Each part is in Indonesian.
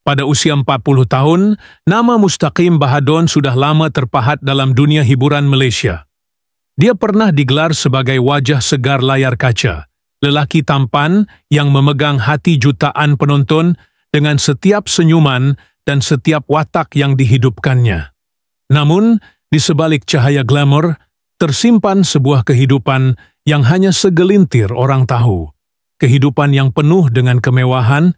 Pada usia 40 tahun, nama Mustaqim Bahadon sudah lama terpahat dalam dunia hiburan Malaysia. Dia pernah digelar sebagai wajah segar layar kaca, lelaki tampan yang memegang hati jutaan penonton dengan setiap senyuman dan setiap watak yang dihidupkannya. Namun, di sebalik cahaya glamor, tersimpan sebuah kehidupan yang hanya segelintir orang tahu. Kehidupan yang penuh dengan kemewahan,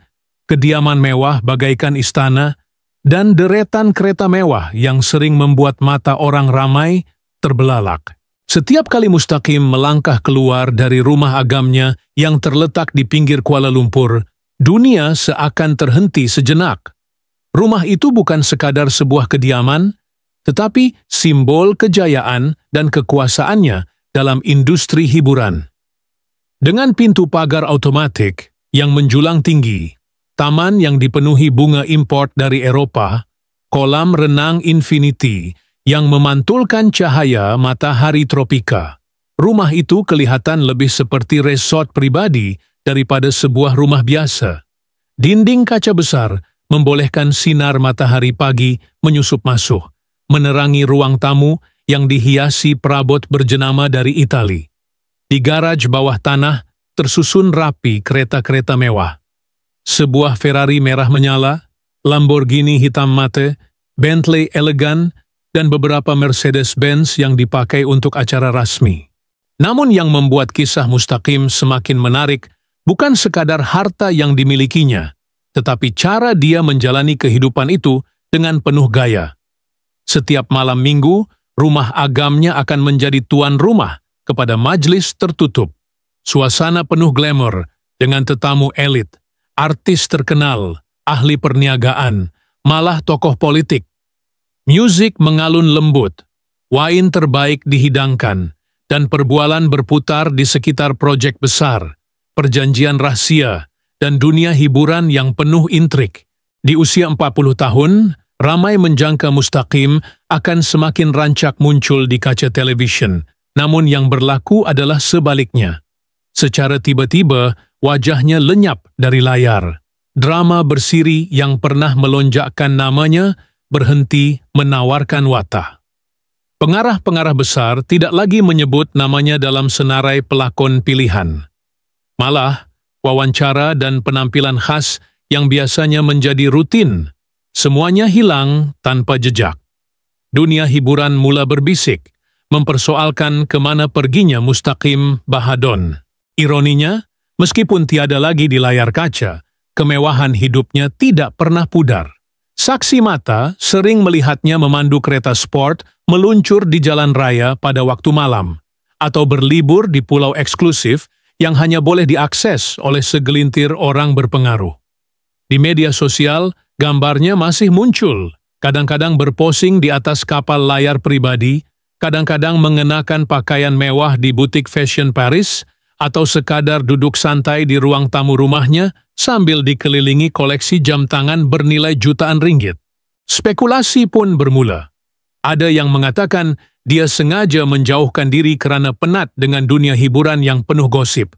kediaman mewah bagaikan istana, dan deretan kereta mewah yang sering membuat mata orang ramai terbelalak. Setiap kali Mustaqim melangkah keluar dari rumah agamnya yang terletak di pinggir Kuala Lumpur, dunia seakan terhenti sejenak. Rumah itu bukan sekadar sebuah kediaman, tetapi simbol kejayaan dan kekuasaannya dalam industri hiburan. Dengan pintu pagar otomatik yang menjulang tinggi, taman yang dipenuhi bunga import dari Eropah, kolam renang infinity yang memantulkan cahaya matahari tropika. Rumah itu kelihatan lebih seperti resort pribadi daripada sebuah rumah biasa. Dinding kaca besar membolehkan sinar matahari pagi menyusup masuk, menerangi ruang tamu yang dihiasi perabot berjenama dari Itali. Di garaj bawah tanah tersusun rapi kereta-kereta mewah. Sebuah Ferrari merah menyala, Lamborghini hitam mate, Bentley elegan, dan beberapa Mercedes-Benz yang dipakai untuk acara rasmi. Namun yang membuat kisah Mustaqim semakin menarik bukan sekadar harta yang dimilikinya, tetapi cara dia menjalani kehidupan itu dengan penuh gaya. Setiap malam minggu, rumah agamnya akan menjadi tuan rumah kepada majlis tertutup. Suasana penuh glamor dengan tetamu elit, artis terkenal, ahli perniagaan, malah tokoh politik. Musik mengalun lembut, wain terbaik dihidangkan, dan perbualan berputar di sekitar proyek besar, perjanjian rahasia, dan dunia hiburan yang penuh intrik. Di usia 40 tahun, ramai menjangka Mustaqim akan semakin rancak muncul di kaca televisyen, namun yang berlaku adalah sebaliknya. Secara tiba-tiba, wajahnya lenyap dari layar. Drama bersiri yang pernah melonjakkan namanya berhenti menawarkan watak. Pengarah-pengarah besar tidak lagi menyebut namanya dalam senarai pelakon pilihan. Malah, wawancara dan penampilan khas yang biasanya menjadi rutin, semuanya hilang tanpa jejak. Dunia hiburan mula berbisik, mempersoalkan kemana perginya Mustaqim Bahadon. Ironinya, meskipun tiada lagi di layar kaca, kemewahan hidupnya tidak pernah pudar. Saksi mata sering melihatnya memandu kereta sport meluncur di jalan raya pada waktu malam, atau berlibur di pulau eksklusif yang hanya boleh diakses oleh segelintir orang berpengaruh. Di media sosial, gambarnya masih muncul, kadang-kadang berposing di atas kapal layar pribadi, kadang-kadang mengenakan pakaian mewah di butik fashion Paris, atau sekadar duduk santai di ruang tamu rumahnya sambil dikelilingi koleksi jam tangan bernilai jutaan ringgit. Spekulasi pun bermula. Ada yang mengatakan dia sengaja menjauhkan diri kerana penat dengan dunia hiburan yang penuh gosip.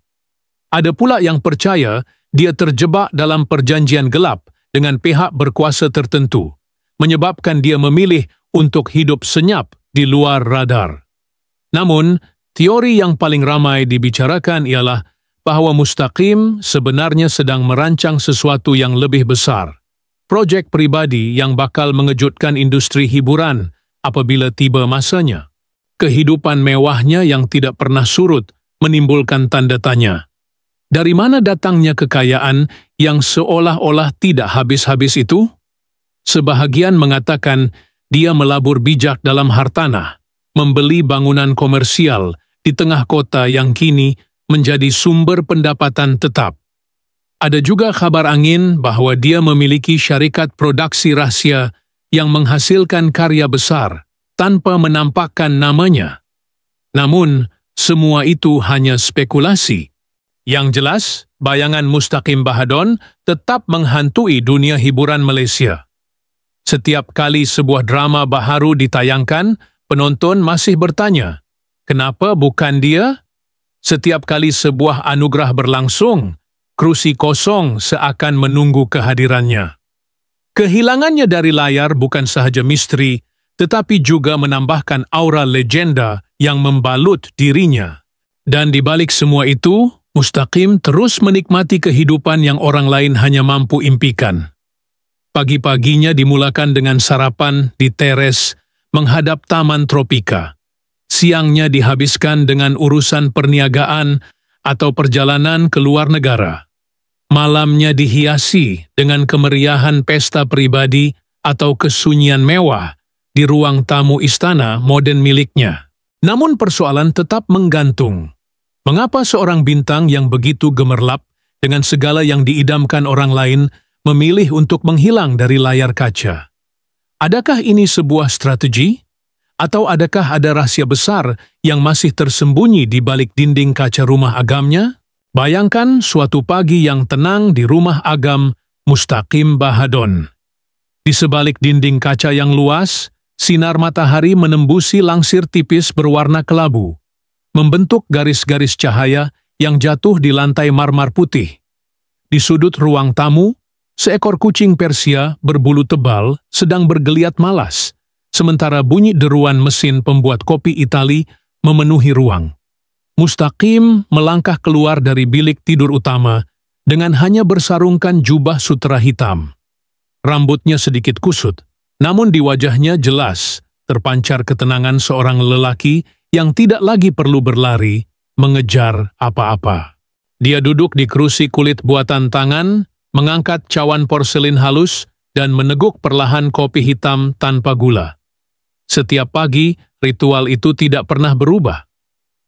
Ada pula yang percaya dia terjebak dalam perjanjian gelap dengan pihak berkuasa tertentu, menyebabkan dia memilih untuk hidup senyap di luar radar. Namun, teori yang paling ramai dibicarakan ialah bahwa Mustaqim sebenarnya sedang merancang sesuatu yang lebih besar. Projek pribadi yang bakal mengejutkan industri hiburan apabila tiba masanya. Kehidupan mewahnya yang tidak pernah surut menimbulkan tanda tanya. Dari mana datangnya kekayaan yang seolah-olah tidak habis-habis itu? Sebahagian mengatakan dia melabur bijak dalam hartanah, membeli bangunan komersial di tengah kota yang kini menjadi sumber pendapatan tetap. Ada juga kabar angin bahwa dia memiliki syarikat produksi rahsia yang menghasilkan karya besar tanpa menampakkan namanya. Namun, semua itu hanya spekulasi. Yang jelas, bayangan Mustaqim Bahadon tetap menghantui dunia hiburan Malaysia. Setiap kali sebuah drama baharu ditayangkan, penonton masih bertanya, kenapa bukan dia? Setiap kali sebuah anugerah berlangsung, kerusi kosong seakan menunggu kehadirannya. Kehilangannya dari layar bukan sahaja misteri, tetapi juga menambahkan aura legenda yang membalut dirinya. Dan di balik semua itu, Mustaqim terus menikmati kehidupan yang orang lain hanya mampu impikan. Pagi-paginya dimulakan dengan sarapan di teres menghadap taman tropika. Siangnya dihabiskan dengan urusan perniagaan atau perjalanan ke luar negara. Malamnya dihiasi dengan kemeriahan pesta pribadi atau kesunyian mewah di ruang tamu istana moden miliknya. Namun persoalan tetap menggantung. Mengapa seorang bintang yang begitu gemerlap dengan segala yang diidamkan orang lain memilih untuk menghilang dari layar kaca? Adakah ini sebuah strategi? Atau adakah ada rahasia besar yang masih tersembunyi di balik dinding kaca rumah agamnya? Bayangkan suatu pagi yang tenang di rumah agam Mustaqim Bahadon. Di sebalik dinding kaca yang luas, sinar matahari menembusi langsir tipis berwarna kelabu, membentuk garis-garis cahaya yang jatuh di lantai marmer putih. Di sudut ruang tamu, seekor kucing Persia berbulu tebal sedang bergeliat malas, sementara bunyi deruan mesin pembuat kopi Itali memenuhi ruang. Mustaqim melangkah keluar dari bilik tidur utama dengan hanya bersarungkan jubah sutera hitam. Rambutnya sedikit kusut, namun di wajahnya jelas terpancar ketenangan seorang lelaki yang tidak lagi perlu berlari mengejar apa-apa. Dia duduk di kerusi kulit buatan tangan, mengangkat cawan porselin halus dan meneguk perlahan kopi hitam tanpa gula. Setiap pagi, ritual itu tidak pernah berubah.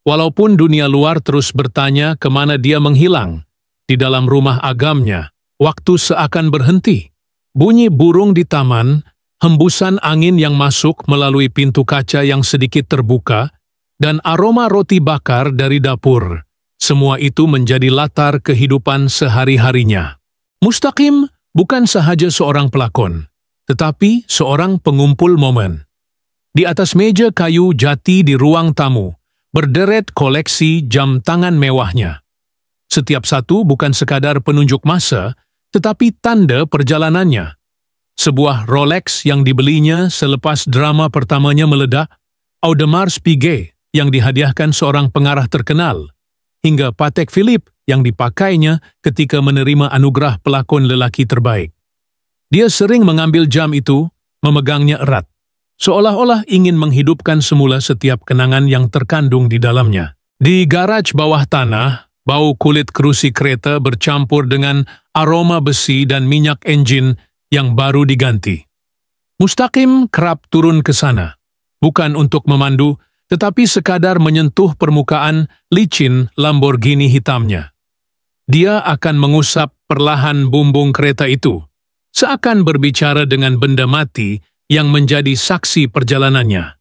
Walaupun dunia luar terus bertanya kemana dia menghilang, di dalam rumah agamnya, waktu seakan berhenti. Bunyi burung di taman, hembusan angin yang masuk melalui pintu kaca yang sedikit terbuka, dan aroma roti bakar dari dapur. Semua itu menjadi latar kehidupan sehari-harinya. Mustaqim bukan sahaja seorang pelakon, tetapi seorang pengumpul momen. Di atas meja kayu jati di ruang tamu, berderet koleksi jam tangan mewahnya. Setiap satu bukan sekadar penunjuk masa, tetapi tanda perjalanannya. Sebuah Rolex yang dibelinya selepas drama pertamanya meledak, Audemars Piguet yang dihadiahkan seorang pengarah terkenal, hingga Patek Philippe yang dipakainya ketika menerima anugerah pelakon lelaki terbaik. Dia sering mengambil jam itu, memegangnya erat, seolah-olah ingin menghidupkan semula setiap kenangan yang terkandung di dalamnya. Di garaj bawah tanah, bau kulit kerusi kereta bercampur dengan aroma besi dan minyak enjin yang baru diganti. Mustaqim kerap turun ke sana, bukan untuk memandu, tetapi sekadar menyentuh permukaan licin Lamborghini hitamnya. Dia akan mengusap perlahan bumbung kereta itu, seakan berbicara dengan benda mati yang menjadi saksi perjalanannya.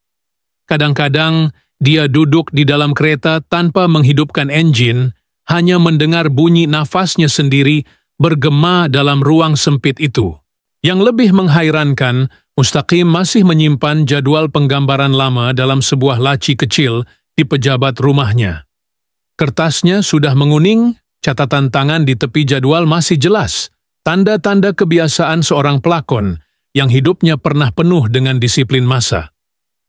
Kadang-kadang, dia duduk di dalam kereta tanpa menghidupkan enjin, hanya mendengar bunyi nafasnya sendiri bergema dalam ruang sempit itu. Yang lebih menghairankan, Mustaqim masih menyimpan jadwal penggambaran lama dalam sebuah laci kecil di pejabat rumahnya. Kertasnya sudah menguning, catatan tangan di tepi jadwal masih jelas, tanda-tanda kebiasaan seorang pelakon yang hidupnya pernah penuh dengan disiplin masa.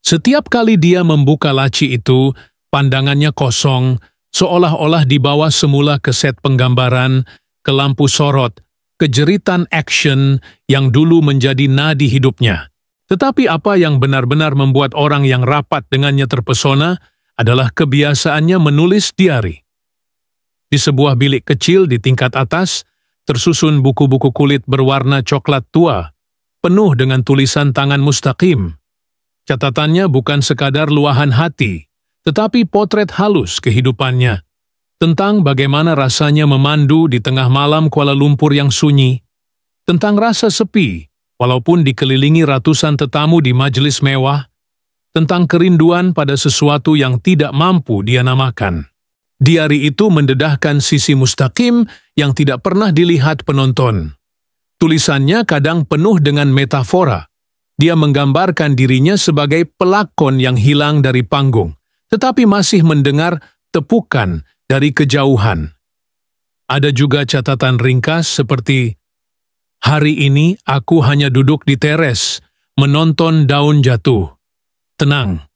Setiap kali dia membuka laci itu, pandangannya kosong, seolah-olah dibawa semula ke set penggambaran, ke lampu sorot, ke jeritan action yang dulu menjadi nadi hidupnya. Tetapi apa yang benar-benar membuat orang yang rapat dengannya terpesona adalah kebiasaannya menulis diari. Di sebuah bilik kecil di tingkat atas, tersusun buku-buku kulit berwarna coklat tua, penuh dengan tulisan tangan Mustaqim. Catatannya bukan sekadar luahan hati, tetapi potret halus kehidupannya, tentang bagaimana rasanya memandu di tengah malam Kuala Lumpur yang sunyi, tentang rasa sepi, walaupun dikelilingi ratusan tetamu di majelis mewah, tentang kerinduan pada sesuatu yang tidak mampu dia namakan. Diari itu mendedahkan sisi Mustaqim yang tidak pernah dilihat penonton. Tulisannya kadang penuh dengan metafora. Dia menggambarkan dirinya sebagai pelakon yang hilang dari panggung, tetapi masih mendengar tepukan dari kejauhan. Ada juga catatan ringkas seperti, Hari ini aku hanya duduk di teres, menonton daun jatuh. Tenang.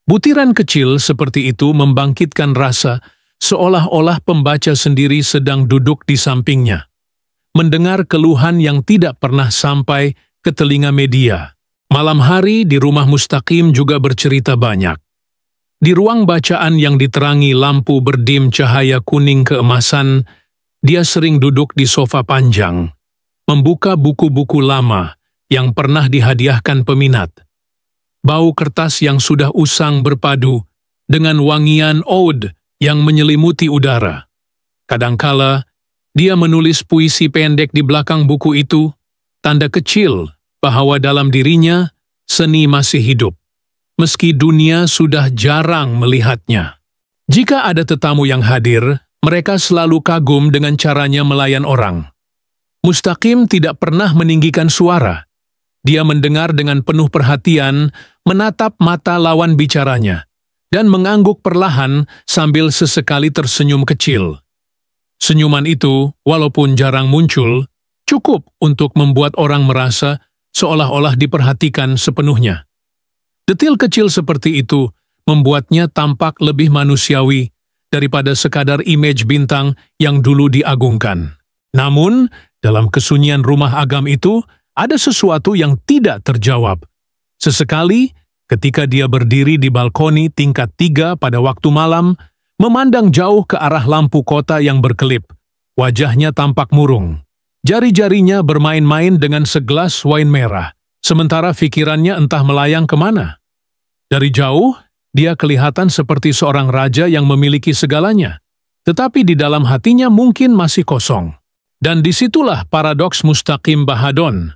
Butiran kecil seperti itu membangkitkan rasa seolah-olah pembaca sendiri sedang duduk di sampingnya, mendengar keluhan yang tidak pernah sampai ke telinga media. Malam hari di rumah Mustaqim juga bercerita banyak. Di ruang bacaan yang diterangi lampu berdim cahaya kuning keemasan, dia sering duduk di sofa panjang, membuka buku-buku lama yang pernah dihadiahkan peminat. Bau kertas yang sudah usang berpadu dengan wangian oud yang menyelimuti udara. Kadangkala, dia menulis puisi pendek di belakang buku itu, tanda kecil bahwa dalam dirinya seni masih hidup, meski dunia sudah jarang melihatnya. Jika ada tetamu yang hadir, mereka selalu kagum dengan caranya melayan orang. Mustaqim tidak pernah meninggikan suara. Dia mendengar dengan penuh perhatian, menatap mata lawan bicaranya, dan mengangguk perlahan sambil sesekali tersenyum kecil. Senyuman itu, walaupun jarang muncul, cukup untuk membuat orang merasa seolah-olah diperhatikan sepenuhnya. Detil kecil seperti itu membuatnya tampak lebih manusiawi daripada sekadar image bintang yang dulu diagungkan. Namun, dalam kesunyian rumah Agam itu, ada sesuatu yang tidak terjawab. Sesekali, ketika dia berdiri di balkoni tingkat 3 pada waktu malam, memandang jauh ke arah lampu kota yang berkelip, wajahnya tampak murung. Jari-jarinya bermain-main dengan segelas wain merah, sementara pikirannya entah melayang kemana. Dari jauh, dia kelihatan seperti seorang raja yang memiliki segalanya, tetapi di dalam hatinya mungkin masih kosong. Dan disitulah paradoks Mustaqim Bahadon.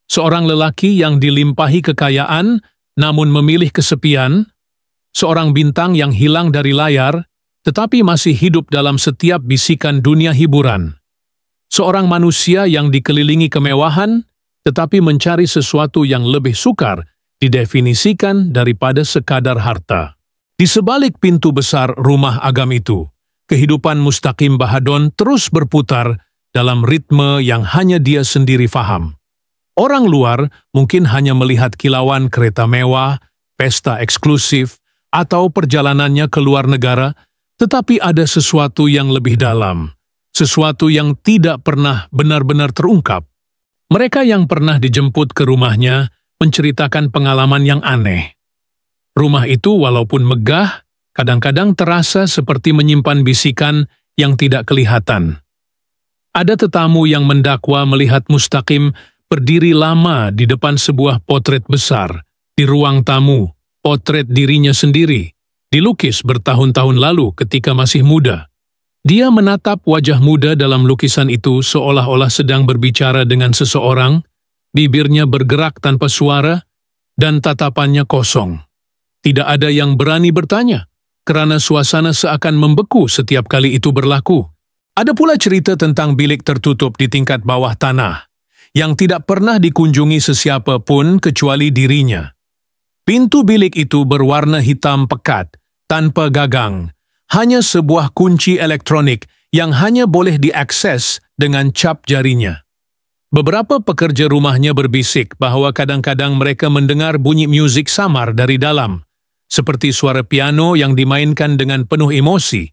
Seorang lelaki yang dilimpahi kekayaan, namun memilih kesepian, seorang bintang yang hilang dari layar, tetapi masih hidup dalam setiap bisikan dunia hiburan. Seorang manusia yang dikelilingi kemewahan, tetapi mencari sesuatu yang lebih sukar didefinisikan daripada sekadar harta. Di sebalik pintu besar rumah Agam itu, kehidupan Mustaqim Bahadon terus berputar dalam ritme yang hanya dia sendiri faham. Orang luar mungkin hanya melihat kilauan kereta mewah, pesta eksklusif, atau perjalanannya ke luar negara, tetapi ada sesuatu yang lebih dalam, sesuatu yang tidak pernah benar-benar terungkap. Mereka yang pernah dijemput ke rumahnya menceritakan pengalaman yang aneh. Rumah itu walaupun megah, kadang-kadang terasa seperti menyimpan bisikan yang tidak kelihatan. Ada tetamu yang mendakwa melihat Mustaqim berdiri lama di depan sebuah potret besar, di ruang tamu, potret dirinya sendiri, dilukis bertahun-tahun lalu ketika masih muda. Dia menatap wajah muda dalam lukisan itu seolah-olah sedang berbicara dengan seseorang, bibirnya bergerak tanpa suara, dan tatapannya kosong. Tidak ada yang berani bertanya, karena suasana seakan membeku setiap kali itu berlaku. Ada pula cerita tentang bilik tertutup di tingkat bawah tanah, yang tidak pernah dikunjungi sesiapa pun kecuali dirinya. Pintu bilik itu berwarna hitam pekat, tanpa gagang, hanya sebuah kunci elektronik yang hanya boleh diakses dengan cap jarinya. Beberapa pekerja rumahnya berbisik bahwa kadang-kadang mereka mendengar bunyi musik samar dari dalam, seperti suara piano yang dimainkan dengan penuh emosi.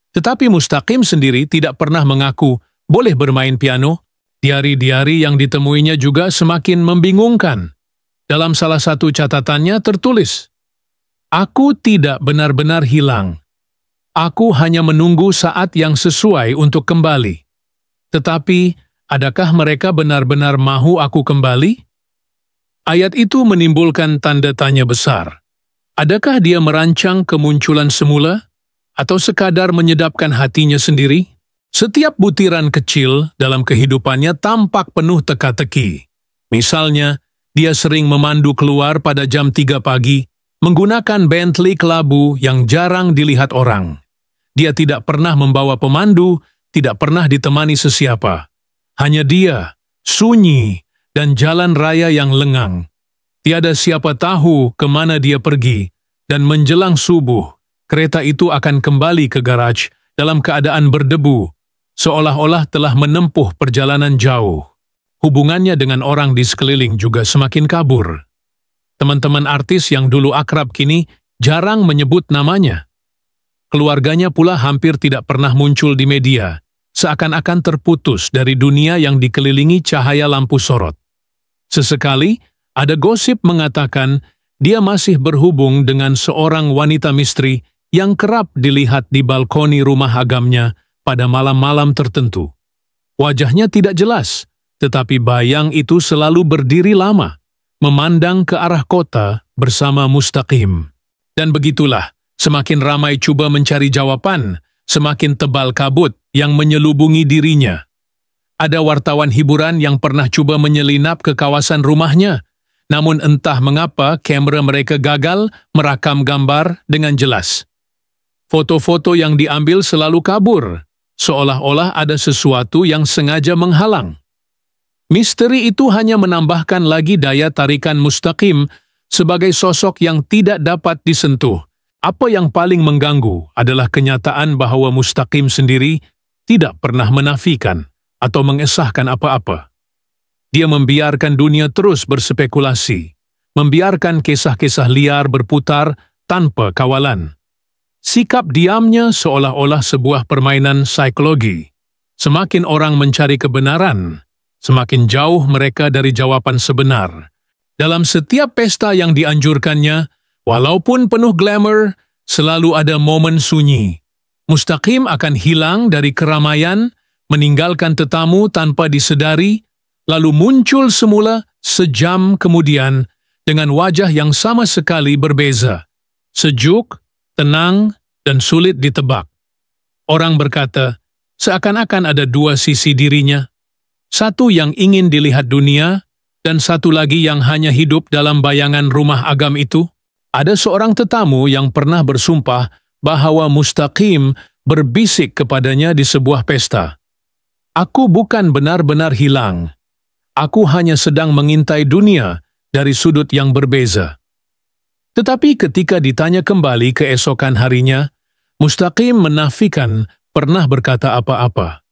Tetapi Mustaqim sendiri tidak pernah mengaku boleh bermain piano. Diari-diari yang ditemuinya juga semakin membingungkan. Dalam salah satu catatannya tertulis, "Aku tidak benar-benar hilang. Aku hanya menunggu saat yang sesuai untuk kembali. Tetapi, adakah mereka benar-benar mahu aku kembali?" Ayat itu menimbulkan tanda tanya besar. Adakah dia merancang kemunculan semula, atau sekadar menyedapkan hatinya sendiri? Setiap butiran kecil dalam kehidupannya tampak penuh teka-teki. Misalnya, dia sering memandu keluar pada jam 3 pagi, menggunakan Bentley kelabu yang jarang dilihat orang. Dia tidak pernah membawa pemandu, tidak pernah ditemani sesiapa. Hanya dia, sunyi, dan jalan raya yang lengang. Tiada siapa tahu kemana dia pergi, dan menjelang subuh, kereta itu akan kembali ke garaj dalam keadaan berdebu, seolah-olah telah menempuh perjalanan jauh. Hubungannya dengan orang di sekeliling juga semakin kabur. Teman-teman artis yang dulu akrab kini jarang menyebut namanya. Keluarganya pula hampir tidak pernah muncul di media, seakan-akan terputus dari dunia yang dikelilingi cahaya lampu sorot. Sesekali, ada gosip mengatakan dia masih berhubung dengan seorang wanita misteri yang kerap dilihat di balkoni rumah agamnya pada malam-malam tertentu. Wajahnya tidak jelas, tetapi bayang itu selalu berdiri lama, memandang ke arah kota bersama Mustaqim. Dan begitulah, semakin ramai cuba mencari jawaban, semakin tebal kabut yang menyelubungi dirinya. Ada wartawan hiburan yang pernah coba menyelinap ke kawasan rumahnya, namun entah mengapa kamera mereka gagal merakam gambar dengan jelas. Foto-foto yang diambil selalu kabur, seolah-olah ada sesuatu yang sengaja menghalang. Misteri itu hanya menambahkan lagi daya tarikan Mustaqim sebagai sosok yang tidak dapat disentuh. Apa yang paling mengganggu adalah kenyataan bahwa Mustaqim sendiri tidak pernah menafikan atau mengesahkan apa-apa. Dia membiarkan dunia terus berspekulasi, membiarkan kisah-kisah liar berputar tanpa kawalan. Sikap diamnya seolah-olah sebuah permainan psikologi. Semakin orang mencari kebenaran, semakin jauh mereka dari jawaban sebenar. Dalam setiap pesta yang dianjurkannya, walaupun penuh glamour, selalu ada momen sunyi. Mustaqim akan hilang dari keramaian, meninggalkan tetamu tanpa disedari, lalu muncul semula sejam kemudian dengan wajah yang sama sekali berbeza. Sejuk, tenang, dan sulit ditebak. Orang berkata, seakan-akan ada dua sisi dirinya. Satu yang ingin dilihat dunia, dan satu lagi yang hanya hidup dalam bayangan rumah agam itu. Ada seorang tetamu yang pernah bersumpah bahwa Mustaqim berbisik kepadanya di sebuah pesta. Aku bukan benar-benar hilang. Aku hanya sedang mengintai dunia dari sudut yang berbeza. Tetapi ketika ditanya kembali keesokan harinya, Mustaqim menafikan pernah berkata apa-apa.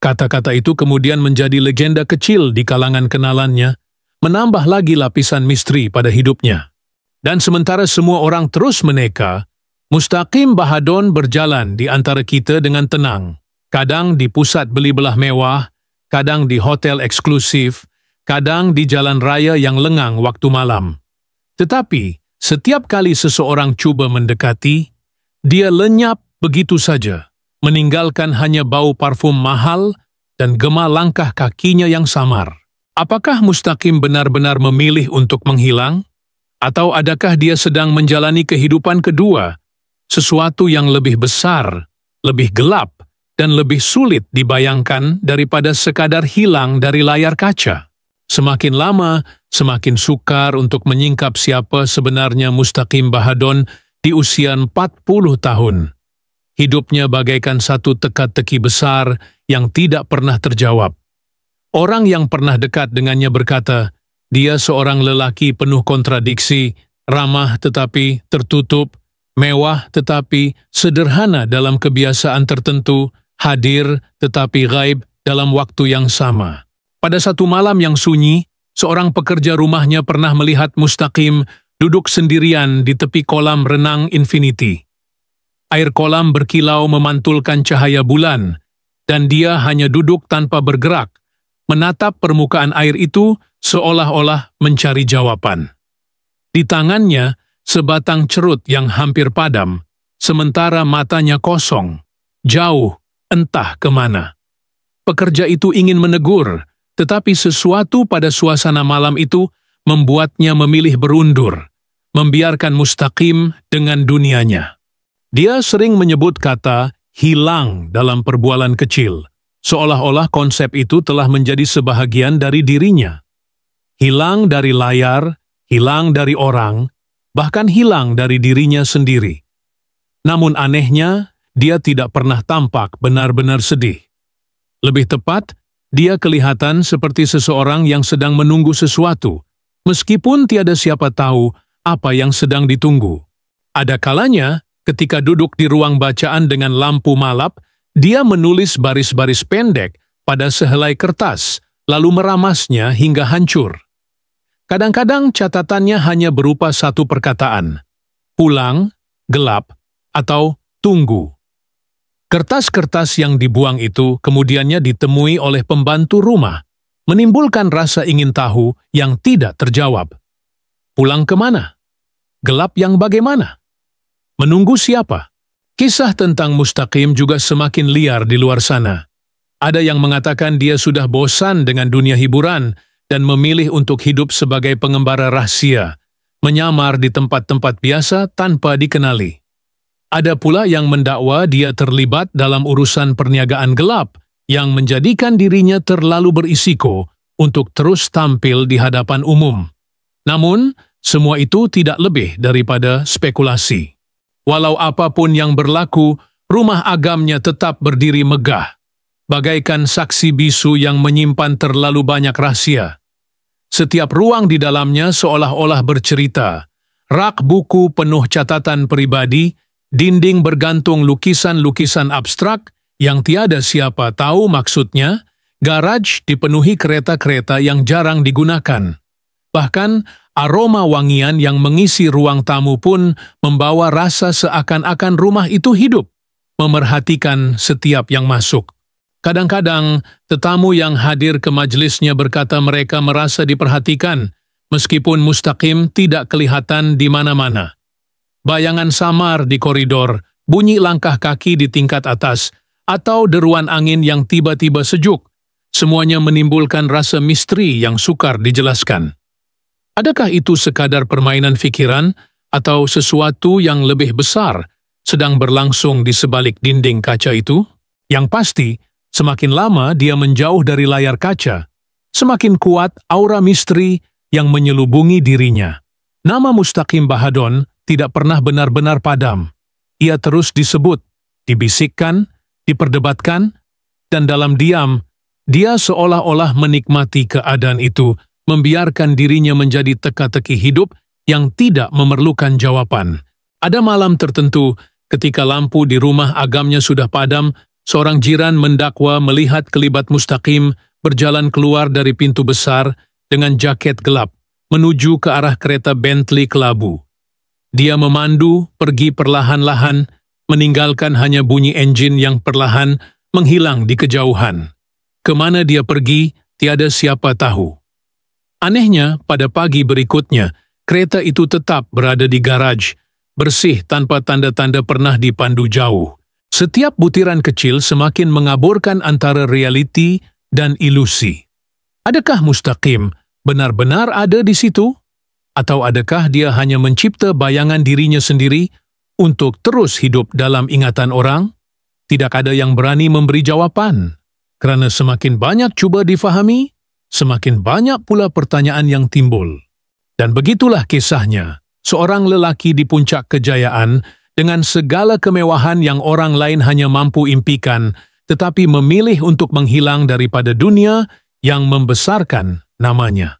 Kata-kata itu kemudian menjadi legenda kecil di kalangan kenalannya, menambah lagi lapisan misteri pada hidupnya. Dan sementara semua orang terus meneka, Mustaqim Bahadon berjalan di antara kita dengan tenang. Kadang di pusat beli belah mewah, kadang di hotel eksklusif, kadang di jalan raya yang lengang waktu malam. Tetapi, setiap kali seseorang cuba mendekati, dia lenyap begitu saja, meninggalkan hanya bau parfum mahal dan gema langkah kakinya yang samar. Apakah Mustaqim benar-benar memilih untuk menghilang? Atau adakah dia sedang menjalani kehidupan kedua, sesuatu yang lebih besar, lebih gelap, dan lebih sulit dibayangkan daripada sekadar hilang dari layar kaca? Semakin lama, semakin sukar untuk menyingkap siapa sebenarnya Mustaqim Bahadon di usia 40 tahun. Hidupnya bagaikan satu teka-teki besar yang tidak pernah terjawab. Orang yang pernah dekat dengannya berkata, dia seorang lelaki penuh kontradiksi, ramah tetapi tertutup, mewah tetapi sederhana dalam kebiasaan tertentu, hadir tetapi gaib dalam waktu yang sama. Pada satu malam yang sunyi, seorang pekerja rumahnya pernah melihat Mustaqim duduk sendirian di tepi kolam renang infinity. Air kolam berkilau memantulkan cahaya bulan, dan dia hanya duduk tanpa bergerak, menatap permukaan air itu seolah-olah mencari jawaban. Di tangannya, sebatang cerut yang hampir padam, sementara matanya kosong, jauh, entah kemana. Pekerja itu ingin menegur, tetapi sesuatu pada suasana malam itu membuatnya memilih berundur, membiarkan Mustaqim dengan dunianya. Dia sering menyebut kata hilang dalam perbualan kecil, seolah-olah konsep itu telah menjadi sebahagian dari dirinya. Hilang dari layar, hilang dari orang, bahkan hilang dari dirinya sendiri. Namun anehnya, dia tidak pernah tampak benar-benar sedih. Lebih tepat, dia kelihatan seperti seseorang yang sedang menunggu sesuatu, meskipun tiada siapa tahu apa yang sedang ditunggu. Ada kalanya, ketika duduk di ruang bacaan dengan lampu malap, Dia menulis baris-baris pendek pada sehelai kertas, lalu meramasnya hingga hancur. Kadang-kadang catatannya hanya berupa satu perkataan, pulang, gelap, atau tunggu. Kertas-kertas yang dibuang itu kemudiannya ditemui oleh pembantu rumah, menimbulkan rasa ingin tahu yang tidak terjawab. Pulang kemana? Gelap yang bagaimana? Menunggu siapa? Kisah tentang Mustaqim juga semakin liar di luar sana. Ada yang mengatakan dia sudah bosan dengan dunia hiburan dan memilih untuk hidup sebagai pengembara rahasia, menyamar di tempat-tempat biasa tanpa dikenali. Ada pula yang mendakwa dia terlibat dalam urusan perniagaan gelap yang menjadikan dirinya terlalu berisiko untuk terus tampil di hadapan umum. Namun, semua itu tidak lebih daripada spekulasi. Walau apapun yang berlaku, rumah agamnya tetap berdiri megah, bagaikan saksi bisu yang menyimpan terlalu banyak rahasia. Setiap ruang di dalamnya seolah-olah bercerita, rak buku penuh catatan pribadi, dinding bergantung lukisan-lukisan abstrak yang tiada siapa tahu maksudnya, garaj dipenuhi kereta-kereta yang jarang digunakan. Bahkan, aroma wangian yang mengisi ruang tamu pun membawa rasa seakan-akan rumah itu hidup, memerhatikan setiap yang masuk. Kadang-kadang, tetamu yang hadir ke majelisnya berkata mereka merasa diperhatikan, meskipun Mustaqim tidak kelihatan di mana-mana. Bayangan samar di koridor, bunyi langkah kaki di tingkat atas, atau deruan angin yang tiba-tiba sejuk, semuanya menimbulkan rasa misteri yang sukar dijelaskan. Adakah itu sekadar permainan fikiran atau sesuatu yang lebih besar sedang berlangsung di sebalik dinding kaca itu? Yang pasti, semakin lama dia menjauh dari layar kaca, semakin kuat aura misteri yang menyelubungi dirinya. Nama Mustaqim Bahadon tidak pernah benar-benar padam. Ia terus disebut, dibisikkan, diperdebatkan, dan dalam diam, dia seolah-olah menikmati keadaan itu, membiarkan dirinya menjadi teka-teki hidup yang tidak memerlukan jawaban. Ada malam tertentu, ketika lampu di rumah agamnya sudah padam, seorang jiran mendakwa melihat kelibat Mustaqim berjalan keluar dari pintu besar dengan jaket gelap, menuju ke arah kereta Bentley kelabu. Dia memandu, pergi perlahan-lahan, meninggalkan hanya bunyi enjin yang perlahan menghilang di kejauhan. Kemana dia pergi, tiada siapa tahu. Anehnya, pada pagi berikutnya, kereta itu tetap berada di garaj, bersih tanpa tanda-tanda pernah dipandu jauh. Setiap butiran kecil semakin mengaburkan antara realiti dan ilusi. Adakah Mustaqim benar-benar ada di situ? Atau adakah dia hanya mencipta bayangan dirinya sendiri untuk terus hidup dalam ingatan orang? Tidak ada yang berani memberi jawaban, kerana semakin banyak cuba difahami, semakin banyak pula pertanyaan yang timbul. Dan begitulah kisahnya, seorang lelaki di puncak kejayaan dengan segala kemewahan yang orang lain hanya mampu impikan, tetapi memilih untuk menghilang daripada dunia yang membesarkan namanya.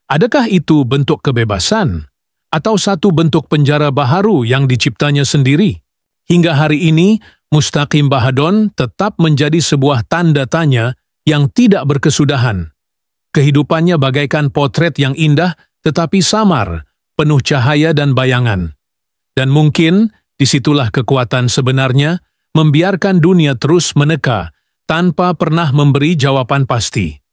Adakah itu bentuk kebebasan? Atau satu bentuk penjara baharu yang diciptanya sendiri? Hingga hari ini, Mustaqim Bahadon tetap menjadi sebuah tanda tanya yang tidak berkesudahan. Kehidupannya bagaikan potret yang indah tetapi samar, penuh cahaya dan bayangan. Dan mungkin disitulah kekuatan sebenarnya, membiarkan dunia terus meneka tanpa pernah memberi jawaban pasti.